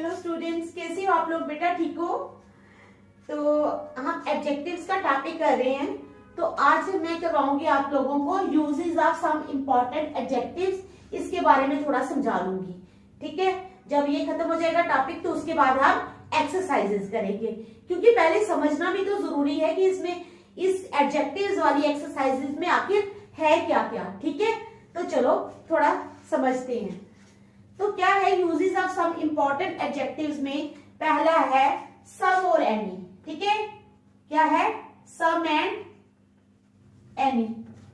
Hello students, कैसे हो आप लोग? बेटा ठीक हो? तो हम एडजेक्टिव्स का टॉपिक कर रहे हैं। तो आज मैं करवाऊंगी आप लोगों को uses of some important adjectives, इसके बारे में थोड़ा समझा लूंगी। ठीक है, जब ये खत्म हो जाएगा टॉपिक तो उसके बाद हम एक्सरसाइजेस करेंगे, क्योंकि पहले समझना भी तो जरूरी है कि इसमें इस एडजेक्टिव्स वाली एक्सरसाइजेस में आखिर है क्या क्या। ठीक है, तो चलो थोड़ा समझते हैं। तो क्या है uses of some important adjectives में? पहला है सम और एनी। ठीक है, क्या है? सम एंड एनी,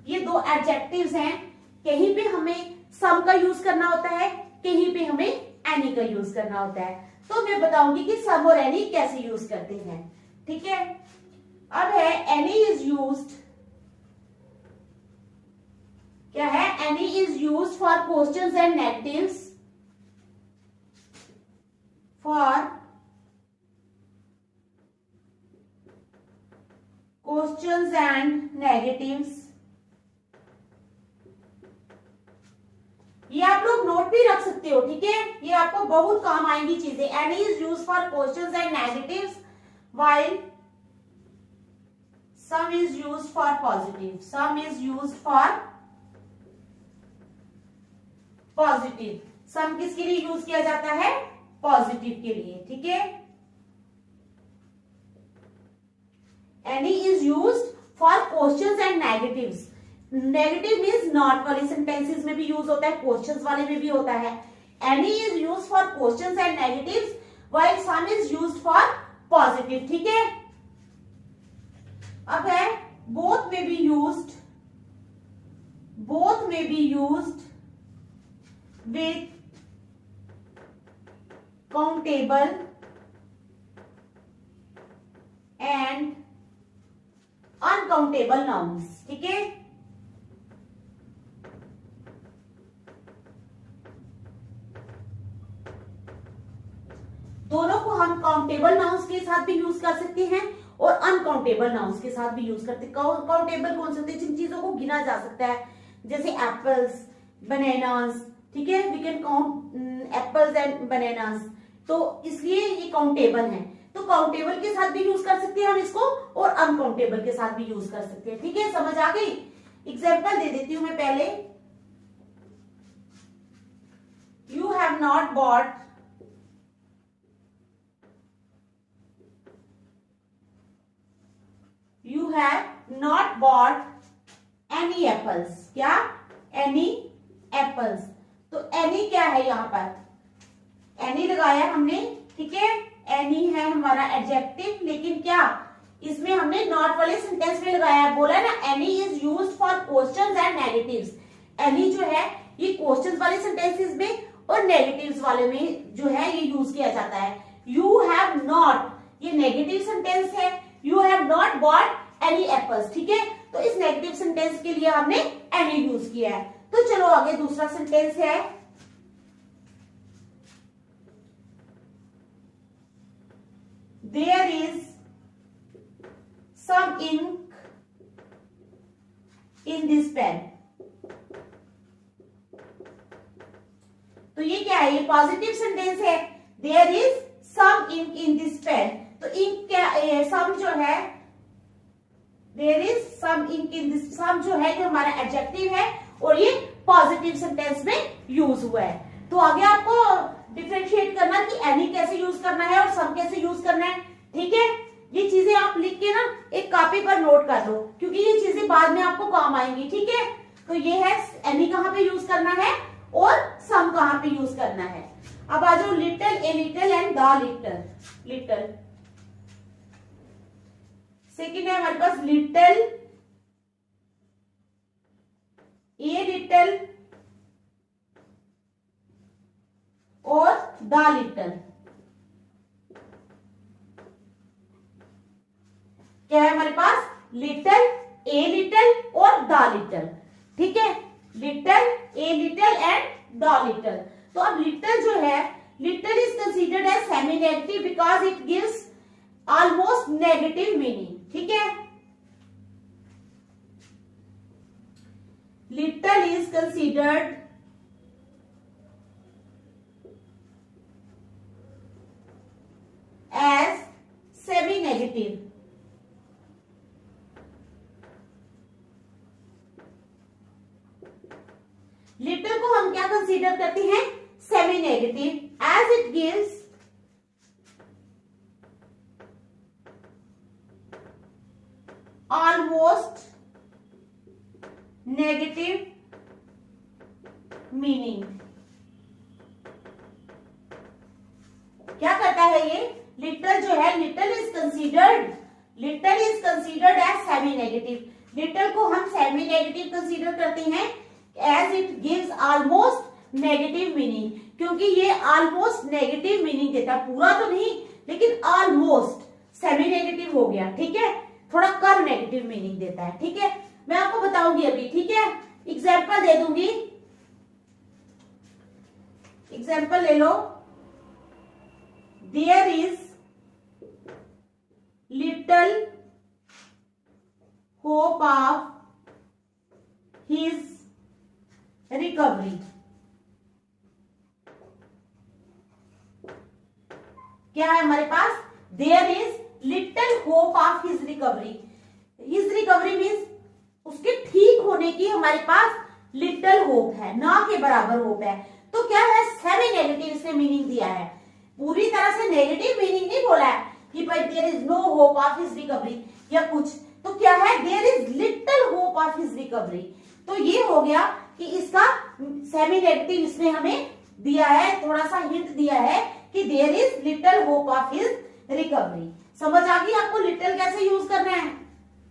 ये दो एडजेक्टिव्स हैं। कहीं पे हमें सम का यूज करना होता है, कहीं पे हमें एनी का यूज करना होता है। तो मैं बताऊंगी कि सम और एनी कैसे यूज करते हैं। ठीक है, अब है एनी इज यूज्ड। क्या है? Any is used for questions and negatives, for questions and negatives। ये आप लोग नोट भी रख सकते हो। ठीक है, ये आपको बहुत काम आएंगी चीजें। Any is use for questions and negatives while some is use for positive. Some is use for positive. Some किसके लिए यूज किया जाता है? पॉजिटिव के लिए। ठीक है, any is used for questions and negatives. Negative means not वाले सेंटेंसेस में भी यूज होता है, क्वेश्चंस वाले में भी होता है। Any is used for questions and negatives while some is used for positive. ठीक है, अब है बोथ में बी यूज्ड। बोथ में be used with countable and uncountable nouns। ठीक है, दोनों को हम काउंटेबल नाउन्स के साथ भी यूज कर सकते हैं और अनकाउंटेबल नाउन्स के साथ भी यूज करते हैं। काउंटेबल कौन से होते हैं? जिन चीजों को गिना जा सकता है, जैसे एप्पल्स, बनानास। ठीक है, we can count apples and bananas, तो इसलिए ये काउंटेबल है। तो काउंटेबल के साथ भी यूज कर सकते हैं हम इसको और अनकाउंटेबल के साथ भी यूज कर सकते हैं। ठीक है, समझ आ गई? एग्जाम्पल दे देती हूं मैं पहले। You have not bought you have not bought any apples. क्या? Any apples. तो एनी क्या है? यहां पर एनी लगाया हमने। ठीक है, एनी है हमारा एडजेक्टिव, लेकिन क्या इसमें हमने नॉट वाले सेंटेंस में लगाया। बोला ना any is used for questions and negatives. Any जो है ये क्वेश्चंस वाले सेंटेंसेस में और नेगेटिव्स वाले में जो है ये यूज किया जाता है। यू हैव नॉट, ये नेगेटिव सेंटेंस है। You have not bought any apples. ठीक है, तो इस नेगेटिव सेंटेंस के लिए हमने एनी यूज किया है। तो चलो आगे दूसरा सेंटेंस है there is some ink in this pen। तो ये क्या है? ये पॉजिटिव सेंटेंस है। there is some ink in this pen। तो इंक क्या? सम जो है, there is some ink in this, सम जो है ये हमारा एडजेक्टिव है और ये पॉजिटिव सेंटेंस में यूज हुआ है। तो आगे आपको डिफरेंशिएट करना कि एनी कैसे यूज करना है और सम कैसे यूज करना है। ठीक है, ये चीजें आप लिख के ना एक कॉपी पर नोट कर दो, क्योंकि ये चीजें बाद में आपको काम आएंगी। ठीक है, तो ये है एनी कहां पे यूज करना है और सम कहां पे यूज करना है। अब आ जाओ little, a little and the little. Little second है हमारे पास लिटिल, ए लिटिल और द लिटिल। क्या है हमारे पास? लिटिल, ए लिटिल और द लिटिल। ठीक है, little, a little and the little. तो अब लिटिल जो है, little is considered as semi negative because it gives almost negative meaning. ठीक है, लिटिल इज कंसीडर्ड लिटिल को हम क्या कंसीडर करते हैं, semi negative, as it gives almost negative meaning. क्या करता है ये लिटिल जो है, little is considered as semi negative. Little को हम सेमी नेगेटिव कंसीडर करते हैं as it gives almost negative meaning, क्योंकि ये ऑलमोस्ट नेगेटिव मीनिंग देता है, पूरा तो नहीं लेकिन ऑलमोस्ट सेमी नेगेटिव हो गया, ठीक है, थोड़ा कम नेगेटिव मीनिंग देता है, ठीक है। मैं आपको बताऊंगी अभी, ठीक है, एग्जाम्पल दे दूंगी, एग्जाम्पल ले लो। There is little hope of his recovery. क्या है हमारे पास, there is little hope of his recovery. His recovery means उसके ठीक होने की हमारे पास लिटिल होप है, ना के बराबर होप है। तो क्या है, सेमी नेगेटिव इसने मीनिंग दिया है, पूरी तरह से नेगेटिव मीनिंग नहीं बोला है कि भाई there is no hope of his recovery या कुछ, तो क्या है, there is little hope of his recovery. तो ये हो गया कि इसका सेमी नेगेटिव इसने हमें दिया है, थोड़ा सा हिंट दिया है कि there is little hope of his recovery. समझ आ गई आपको लिटिल कैसे यूज करना है,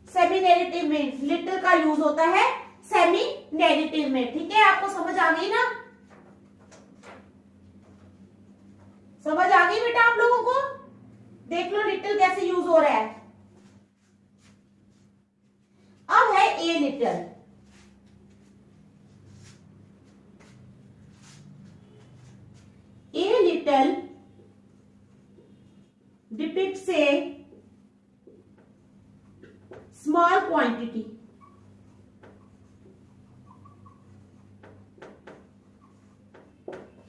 सेमी नेगेटिव में लिटिल का यूज होता है सेमी नेगेटिव में, ठीक है, आपको समझ आ गई ना, समझ आ गई बेटा आप लोगों को। देख लो लिटिल कैसे यूज हो रहा है। अब है a little. A little depicts a small quantity.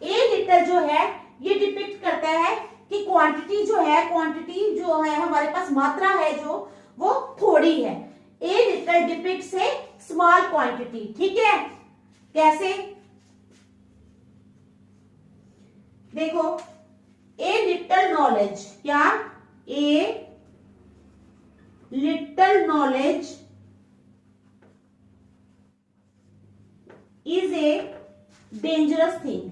A little जो है ये डिपिक्ट करता है कि क्वांटिटी जो है हमारे पास मात्रा है जो वो थोड़ी है। A little depicts a small quantity, ठीक है, कैसे देखो, A little knowledge, क्या, A little knowledge is a dangerous thing.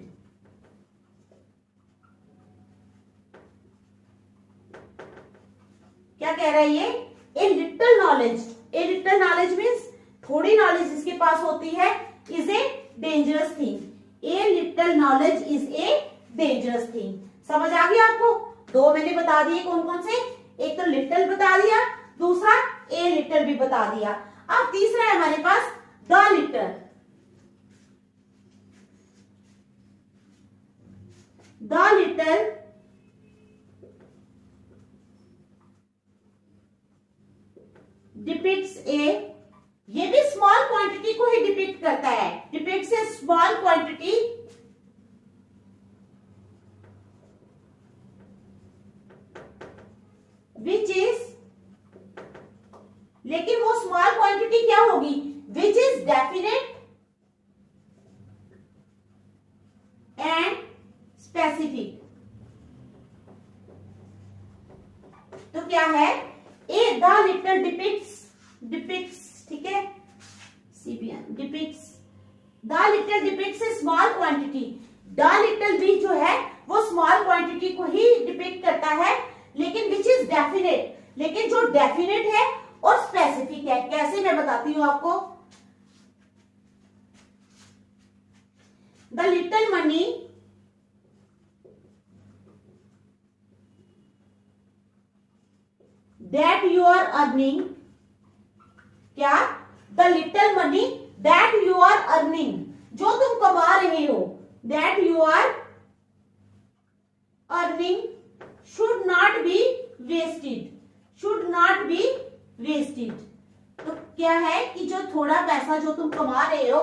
क्या कह रहा है ये, A little knowledge मीन्स थोड़ी नॉलेज जिसके पास होती है, is a dangerous thing. A little knowledge is a dangerous thing. समझ आ गया आपको। दो मैंने बता दिए, कौन कौन से, एक तो लिटिल बता दिया, दूसरा ए लिटिल भी बता दिया। अब तीसरा है हमारे पास the little. The little depicts a, ये भी स्मॉल क्वांटिटी को ही डिपिक्ट करता है, depicts a small quantity which is, लेकिन वो स्मॉल क्वांटिटी क्या होगी, which is definite and specific. तो क्या है, ए द लिटिल डिपिक्ट्स, ठीक है, CBN depicts, the little depicts a small quantity. The little भी जो है वो स्मॉल क्वांटिटी को ही डिपिक्ट करता है, लेकिन विच इज डेफिनेट, लेकिन जो डेफिनेट है और स्पेसिफिक है। कैसे, मैं बताती हूं आपको। The little money that you are earning, क्या, the little money that you are earning, जो तुम कमा रहे हो, that you are earning should not be wasted। तो क्या है कि जो थोड़ा पैसा जो तुम कमा रहे हो,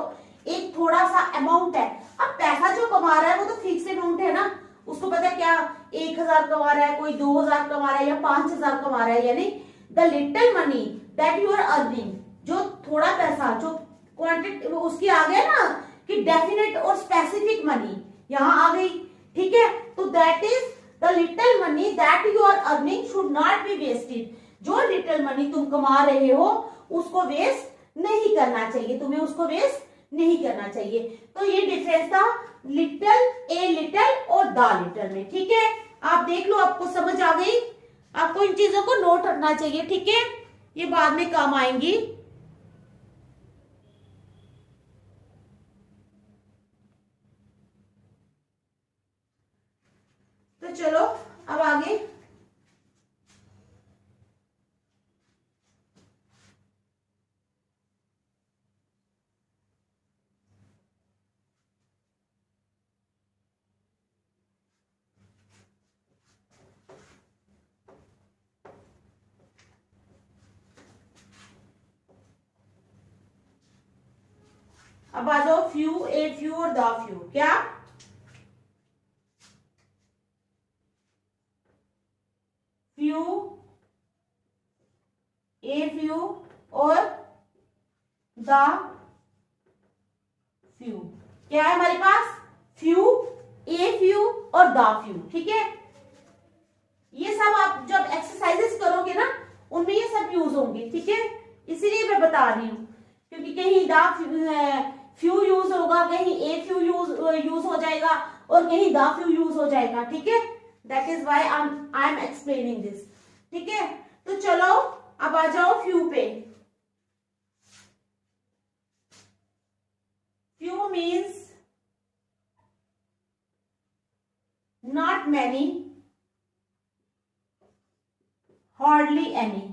एक थोड़ा सा अमाउंट है। अब पैसा जो कमा रहा है वो तो फिक्स अमाउंट है ना, उसको पता है क्या 1000 कमा रहा है, कोई 2000 कमा रहा है या 5000 कमा रहा है, यानी the little money that you are earning, जो थोड़ा पैसा जो क्वांटिटी उसकी आ गया ना, कि डेफिनेट और स्पेसिफिक मनी यहां आ गई, ठीक है। तो that is the little money that you are earning should not be wasted. जो लिटिल मनी तुम कमा रहे हो उसको वेस्ट नहीं करना चाहिए, तुम्हें उसको वेस्ट नहीं करना चाहिए। तो ये डिफरेंस था लिटिल, ए लिटिल और द लिटिल में, ठीक है। आप देख लो, आपको समझ आ गई। आपको इन चीजों को नोट रखना चाहिए, ठीक है, ये बाद में काम आएंगी। तो चलो अब आगे। अब आ जाओ फ्यू, ए फ्यू और द फ्यू। क्या? फ्यू, ए फ्यू और द फ्यू। क्या है हमारे पास? फ्यू, ए फ्यू और द फ्यू, ठीक है। ये सब आप जब एक्सरसाइजेस करोगे ना उनमें ये सब यूज होंगे, ठीक है। इसीलिए मैं बता रही हूँ, क्योंकि कहीं द फ्यू यूज होगा, कहीं ए फ्यू यूज हो जाएगा और कहीं द फ्यू यूज हो जाएगा, ठीक है। That is why I am explaining this, ठीक है। तो चलो अब आ जाओ फ्यू पे। Few means not many, hardly any.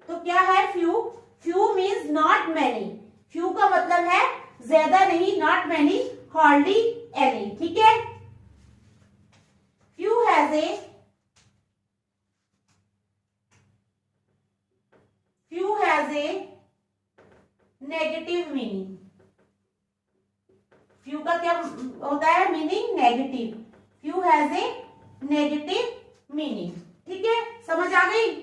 तो क्या है few? Few means not many. Few का मतलब है ज्यादा नहीं, नॉट मैनी, हार्डली एनी, ठीक है। Few has A negative meaning. Few का क्या होता है meaning? Negative. Few has A negative meaning, ठीक है। समझ आ गई?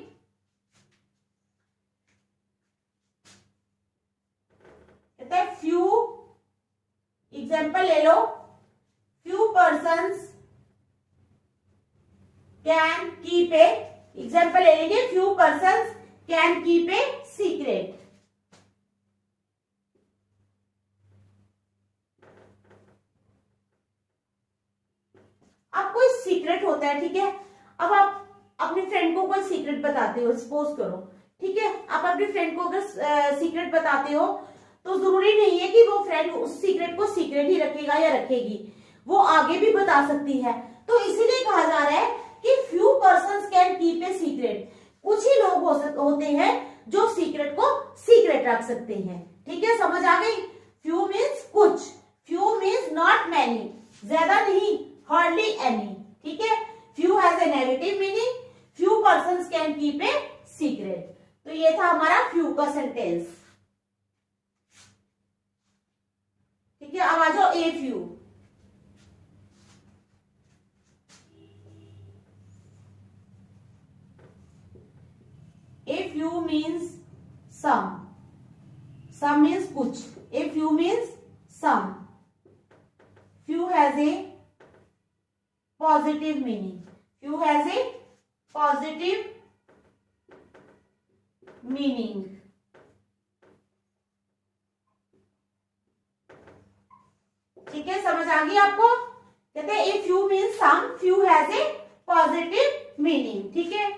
कहते हैं फ्यू, एग्जाम्पल ले लो, few persons can keep a, example ले लेंगे, few persons can keep a secret. अब कोई सीक्रेट होता है, ठीक है। अब आप अपनी फ्रेंड को कोई सीक्रेट बताते हो, सपोज करो, ठीक है। आप अपनी फ्रेंड को अगर सीक्रेट बताते हो तो जरूरी नहीं है कि वो फ्रेंड उस सीक्रेट को सीक्रेट ही रखेगा या रखेगी, वो आगे भी बता सकती है। तो इसीलिए कहा जा रहा है कि few persons can keep a secret. कुछ ही लोग होते हैं जो सीक्रेट को सीक्रेट रख सकते हैं, ठीक है। समझ आ गई? फ्यू मीन्स कुछ, फ्यू मीन्स नॉट मैनी, ज्यादा नहीं, हार्डली एनी, ठीक है। Few has A negative meaning, few persons can keep a secret. तो ये था हमारा फ्यू का सेंटेंस, ठीक है। अब आ जाओ a few. A few means some, some means कुछ, a few means some. Few has a positive meaning, few has a positive meaning, ठीक है। समझ आ गई आपको? कहते हैं a few means some, few has a positive meaning, ठीक है।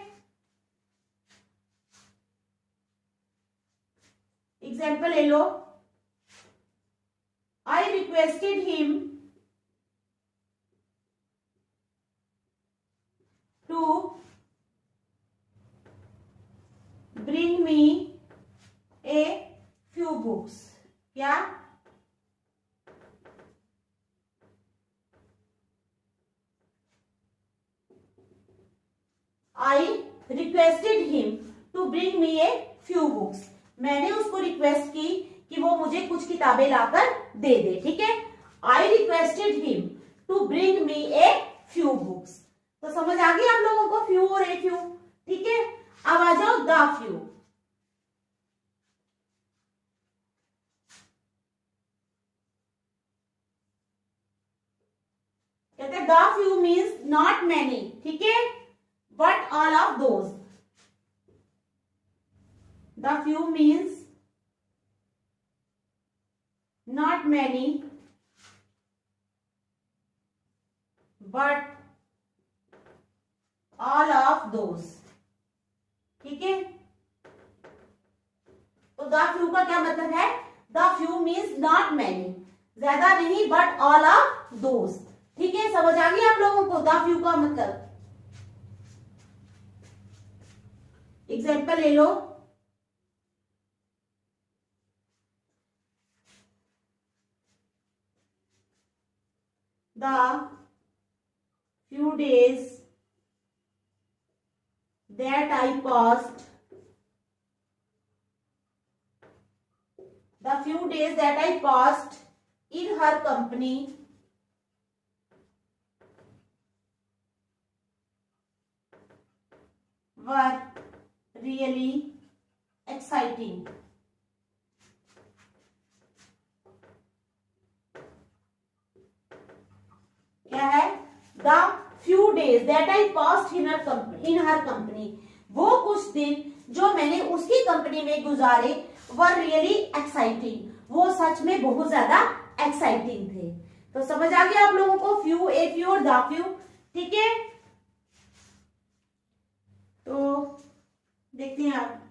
एग्जाम्पल ले लो, I requested him to bring me a few books. क्या? I requested him to bring me a few books. मैंने उसको रिक्वेस्ट की कि वो मुझे कुछ किताबें लाकर दे दे, ठीक है। I requested him to bring me a few books. तो समझ आ गई आप लोगों को फ्यू और ए फ्यू, ठीक है। अब आ जाओ the few. Means not many, ठीक है, but all of those. The few means not many but all of those, ठीक है। तो द फ्यू का क्या मतलब है? The few means not many, ज्यादा नहीं, बट ऑल ऑफ दोज, ठीक है। समझ आ गई आप लोगों को द फ्यू का मतलब? एग्जाम्पल ले लो। The few days that I passed, the few days that I passed in her company were really exciting. क्या है? The few days that I passed in her company, वो कुछ दिन जो मैंने उसकी कंपनी में गुजारे, वर रियली एक्साइटिंग, वो सच में बहुत ज्यादा एक्साइटिंग थे। तो समझ आ गया आप लोगों को फ्यू, ए फ्यू और द फ्यू, ठीक है। तो देखते हैं आप,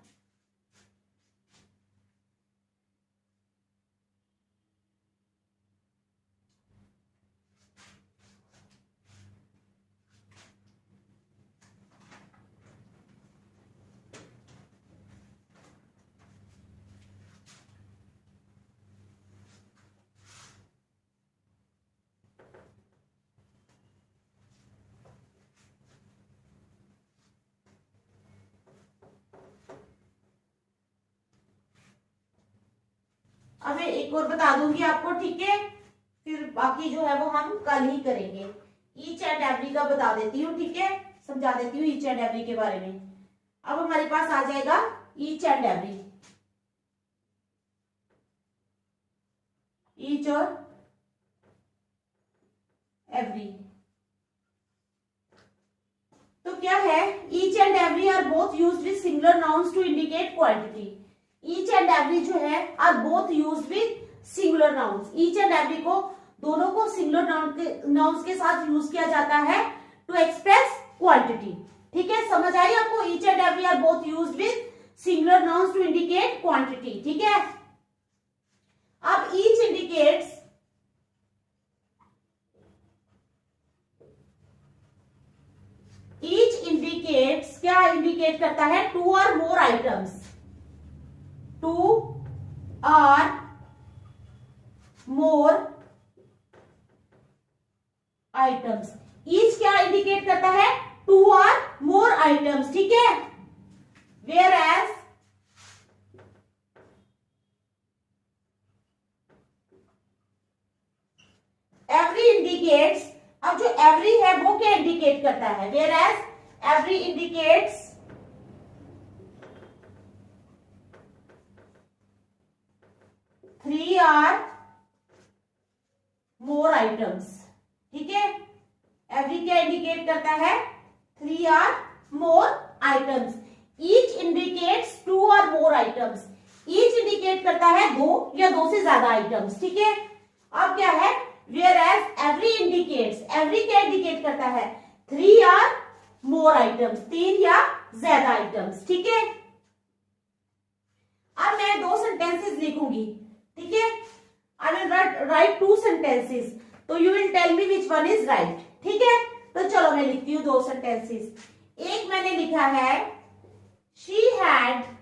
अब मैं एक और बता दूंगी आपको, ठीक है, फिर बाकी जो है वो हम कल ही करेंगे। ईच एंड एवरी का बता देती हूँ, ठीक है, समझा देती हूँ ईच एंड एवरी के बारे में। अब हमारे पास आ जाएगा ईच एंड एवरी, ईच और एवरी। तो क्या है? Each and every are both used with singular nouns to indicate quantity. Each and every जो है are both used with singular nouns. Each and every को, दोनों को सिंगुलर नाउन्स के साथ यूज किया जाता है टू एक्सप्रेस क्वांटिटी, ठीक है। समझ आई आपको? Each and every are both used with singular nouns to indicate quantity, ठीक है। अब ईच इंडिकेट्स, ईच इंडिकेट्स क्या इंडिकेट करता है? टू और मोर आइटम्स, टू और मोर आइटम्स। ईच क्या इंडिकेट करता है? टू और मोर आइटम्स, ठीक है। वेयर एज एवरी इंडिकेट्स, अब जो एवरी है वो क्या इंडिकेट करता है? Whereas every indicates three or more items, ठीक है। एवरी क्या इंडिकेट करता है? Three or more items. Each indicates two और मोर आइटम्स, ईच इंडिकेट करता है दो या दो से ज्यादा आइटम्स, ठीक है। अब क्या है? Whereas every indicates, every क्या इंडिकेट करता है? थ्री आर मोर आइटम्स, तीन या ज्यादा आइटम्स, ठीक है। अब मैं दो सेंटेंसेस लिखूंगी, ठीक है। I will write two sentences, तो you will tell me which one is right, ठीक है। तो चलो मैं लिखती हूँ दो सेंटेंसेस। एक मैंने लिखा है she had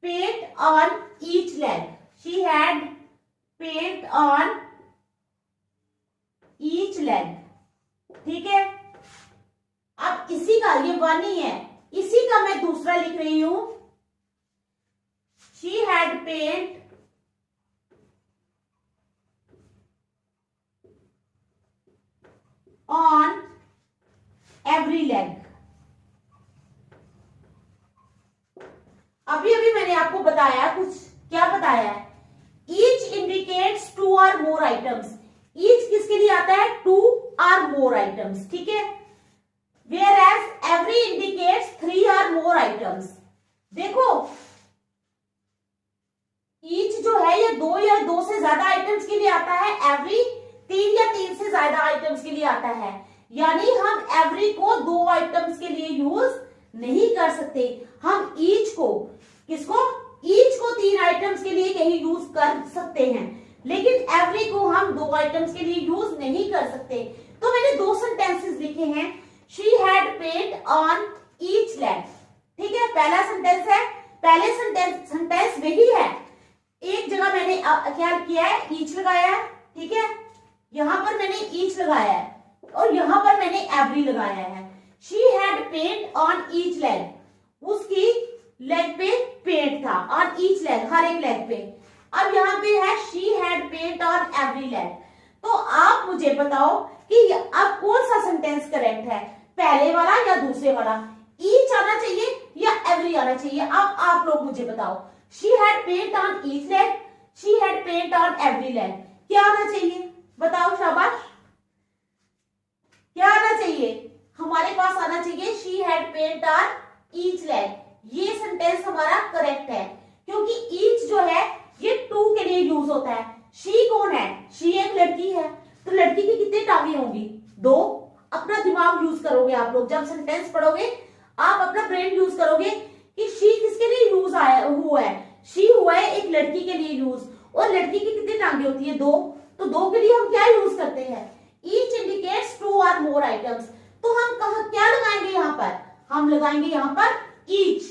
paint on each leg, she had paint on each leg, ठीक है। अब इसी का, ये वन ही है, इसी का मैं दूसरा लिख रही हूं, she had paint on every leg। अब ये आइटम्स। ईच किसके लिए आता है? 2 or more आइटम्स, ठीक है। Whereas every indicates 3 or more items. देखो ईच जो है ये 2 या 2 से ज्यादा आइटम्स के लिए आता है, एवरी 3 या 3 से ज्यादा आइटम्स के लिए आता है। यानी हम एवरी को 2 आइटम्स के लिए यूज नहीं कर सकते। हम ईच को, किसको? ईच को 3 आइटम्स के लिए कहीं यूज कर सकते हैं, लेकिन एवरी को हम 2 आइटम्स के लिए यूज नहीं कर सकते। तो मैंने 2 सेंटेंसेस लिखे हैं। She had paint on each leg, ठीक है, पहला सेंटेंस है। पहले सेंटेंस वही है, एक जगह मैंने क्या किया है? ईच लगाया है, ठीक है। यहां पर मैंने ईच लगाया है और यहां पर मैंने एवरी लगाया है। She had paint on each leg, उसकी लेग पे पेंट था, ऑन ईच लेग, हर एक लेग पे। अब यहाँ पे है she had paint on every leg. तो आप मुझे बताओ कि अब कौन सा सेंटेंस करेक्ट है, पहले वाला या दूसरे वाला? ईच आना चाहिए या एवरी आना चाहिए? अब आप लोग मुझे बताओ। She had paint on each leg, she had paint on every leg, क्या आना चाहिए? बताओ, शाबाश। क्या आना चाहिए? हमारे पास आना चाहिए she had paint on each leg. ये सेंटेंस हमारा करेक्ट है, क्योंकि ईच जो है ये 2 के लिए यूज होता है। शी कौन है? शी एक लड़की है, तो लड़की की कितनी टांगे होंगी? 2। अपना दिमाग यूज करोगे आप लोग, जब सेंटेंस पढ़ोगे आप अपना ब्रेन यूज करोगे कि शी किसके लिए यूज हुआ है। शी हुआ है एक लड़की के लिए यूज, और लड़की की कितनी टांगे होती है? 2। तो 2 के लिए हम क्या यूज करते हैं? Each indicates 2 or more items. तो हम क्या लगाएंगे यहाँ पर? हम लगाएंगे यहाँ पर ईच।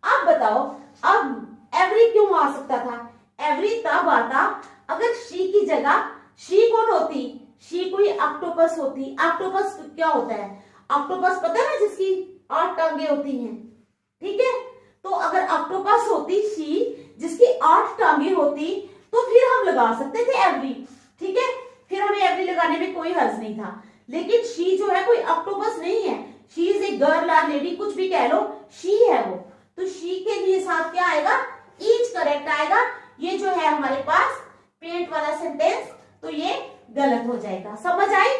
अब बताओ, अब एवरी क्यों आ सकता था? एवरी तब आता अगर शी की जगह शी कौन होती? शी कोई ऑक्टोपस होती। ऑक्टोपस क्या होता है? ऑक्टोपस पता है ना, जिसकी 8 टांगे होती हैं, ठीक है। तो अगर ऑक्टोपस होती शी, जिसकी 8 टांगे होती, तो फिर हम लगा सकते थे एवरी, ठीक है। फिर हमें एवरी लगाने में कोई हर्ज नहीं था। लेकिन शी जो है कोई ऑक्टोपस नहीं है, शी इज ए गर्ल और लेडी, कुछ भी कह लो, शी है वो। तो शी के लिए साथ क्या आएगा? ईच करेक्ट आएगा। ये जो है हमारे पास पेंट वाला सेंटेंस, तो ये गलत हो जाएगा। समझ आई?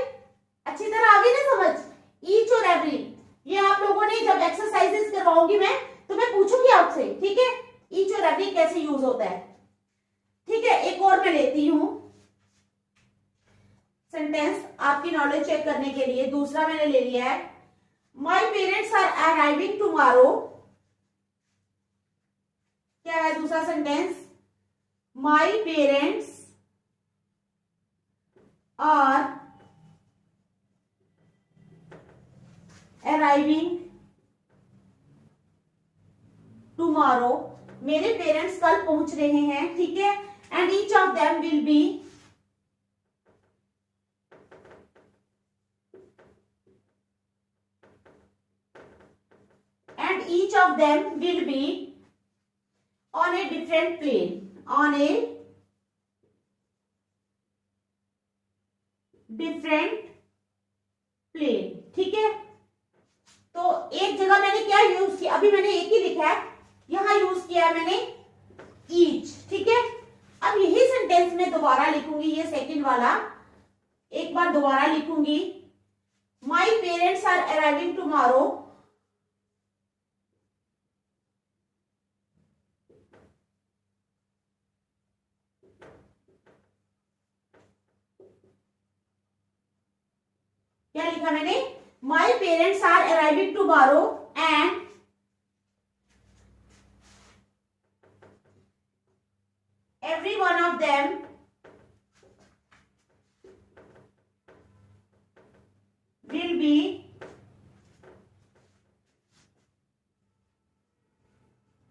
अच्छी तरह आ गई ना समझ? ईच और एवरी, ये आप लोगों ने जब एक्सरसाइजेस करवाऊंगी मैं, तो मैं पूछूंगी आपसे, ठीक है, ईच और एवरी कैसे यूज होता है, ठीक है। एक और मैं लेती हूं सेंटेंस आपकी नॉलेज चेक करने के लिए। दूसरा मैंने ले लिया है, my parents are arriving tomorrow. क्या है दूसरा sentence? My parents are arriving tomorrow, मेरे पेरेंट्स कल पहुंच रहे हैं, ठीक है। And each of them will be, and each of them will be on a different plane, on a different plane, ठीक है। तो एक जगह मैंने क्या यूज किया? अभी मैंने एक ही लिखा है, यहां यूज किया है मैंने each, ठीक है। अब यही सेंटेंस में दोबारा लिखूंगी, ये सेकंड वाला एक बार दोबारा लिखूंगी, my parents are arriving tomorrow, क्या लिखा मैंने? My parents are arriving tomorrow and every one of them will be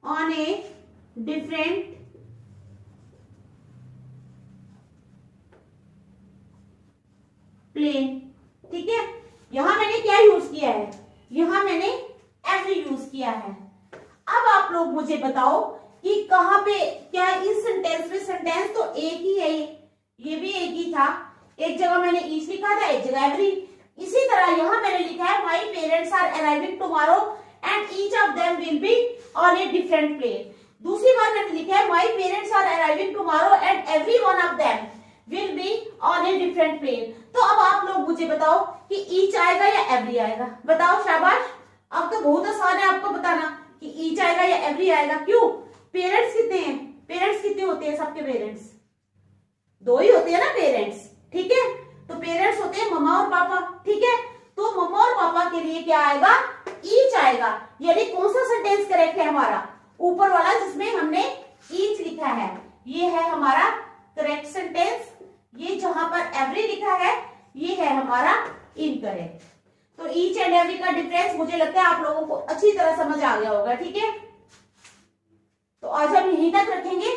on a different plane, ठीक है। यहां मैंने क्या यूज किया है? यहां मैंने एवरी यूज किया है। अब आप लोग मुझे बताओ कि कहां पे क्या इस सेंटेंस में, सेंटेंस तो एक ही है, ये भी एक ही था। एक जगह मैंने ईच लिखा था, एक जगह एवरी। इसी तरह यहां मैंने लिखा है my parents are arriving tomorrow and each of them will be on a different plane. दूसरी बार मैंने लिखा है my parents are arriving tomorrow and every one of them will be on a different plane. तो अब आप लोग मुझे बताओ कि ईच आएगा या एवरी आएगा, बताओ शाबाश। अब तो बहुत आसान है आपको बताना कि ईच आएगा या एवरी आएगा। क्यों? पेरेंट्स कितने हैं? पेरेंट्स कितने होते हैं? सबके पेरेंट्स दो ही होते हैं ना पेरेंट्स, ठीक है। तो पेरेंट्स होते हैं मम्मा और पापा, ठीक है। तो मम्मा और पापा के लिए क्या आएगा? ईच आएगा। यानी कौन सा सेंटेंस करेक्ट है हमारा? ऊपर वाला जिसमें हमने ईच लिखा है, ये है हमारा करेक्ट सेंटेंस। ये जहां पर एवरी लिखा है ये है हमारा इनकरेक्ट। तो ईच एंड एवरी का डिफरेंस मुझे लगता है आप लोगों को अच्छी तरह समझ आ गया होगा, ठीक है। तो आज हम यहीं तक रखेंगे,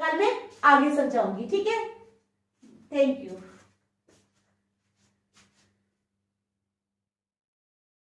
कल मैं आगे समझाऊंगी, ठीक है। Thank you.